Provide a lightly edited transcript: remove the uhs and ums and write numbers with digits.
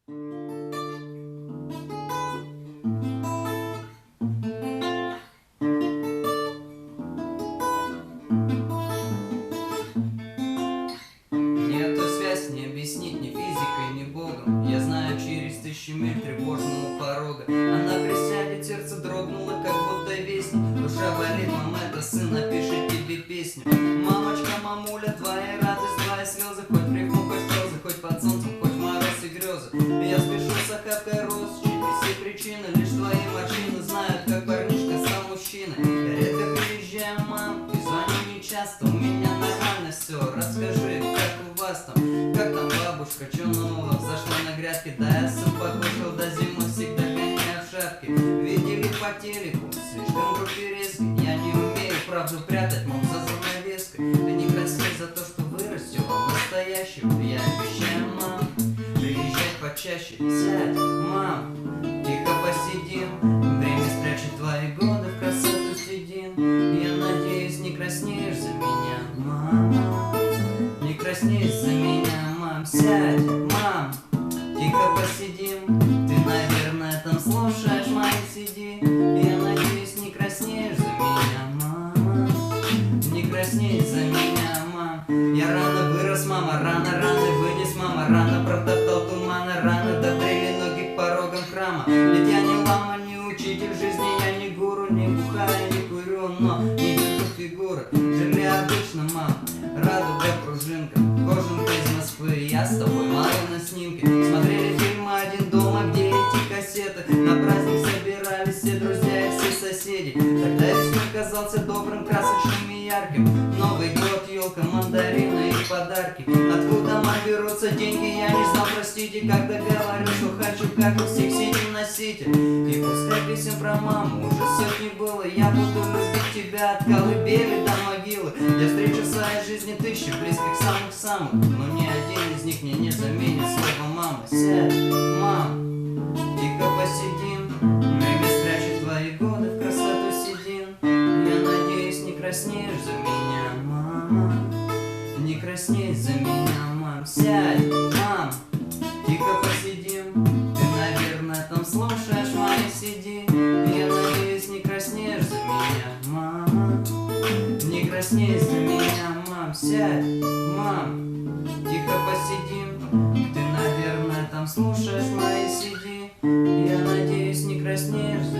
Эту связь не объяснить ни физикой, ни богом. Я знаю, через тысячи миль тревожного порога она присядет, сердце дрогнуло, как будто вестник. Душа болит, мама, это сын напишет тебе песню. Мамочка, мамуля, твоя радость, твои слезы, хоть прихну, хоть слезы, хоть под солнцем, хоть мороз и грезы. Я спешу с охапкой роз, чьи все причины, лишь твои морщины знают, как парнишка стал мужчиной. Я редко приезжаю, мам, и звоню нечасто, у меня нормально все. Расскажи, как у вас там, как там бабушка, чё нового, взошла на грядке, да я суп покушал, до зимы всегда гоняю в шапке. Видели по телеку, слишком грубый резкий, я не умею правду прятать, мол, за занавеской. Ты не красней за то, что вырастила настоящего, я обещаю, мам, приезжать почаще. Сядь, мам, тихо посидим, время спрячет твои годы в красоту седин. Я надеюсь, не краснеешь за меня, мама, не краснеешь за меня, мам. Сядь, мам, тихо посидим, ты, наверное, там слушаешь мои CD. Я надеюсь, не краснеешь за меня, мама, не краснеешь за меня, мам. Я рано вырос, мама, рано вынес, мама, рано протоптал тумана, рано добрели ноги к порогам храма. Ведь я не лама, не учитель жизни, я не гуру, не бухаю, не курю, но не держу фигуры. Жили обычно, мам, радуга, пружинка, кожанка из Москвы, я с тобой мало на снимке. Смотрели фильмы «Один дома», где эти кассеты, на праздник собирались все друзья и все соседи. Тогда весной казался добрым, красочным и ярким. Новый год, елка, мандарины и подарки. Откуда, мам, берутся деньги, я не знал, простите, когда говорил, что хочу, как у всех, сидим на сите. И пускай песен про маму уже сотни было, я буду любить тебя от колыбели до могилы. Я встречу в своей жизни тысячи близких самых-самых, но ни один из них мне не заменит слово мама. Сядь, мам, тихо посидим, время спрячет твои годы в красоту седин. Я надеюсь, не краснеешь за меня, мама, не краснеешь за меня, мам. Сядь, мам, тихо посидим, ты, наверное, там слушаешь мои CD. Я надеюсь, не краснеешь за меня, мама, не краснеешь за меня, мам. Сядь, мам, тихо посидим, ты, наверное, там слушаешь мои CD. Я надеюсь, не краснеешь за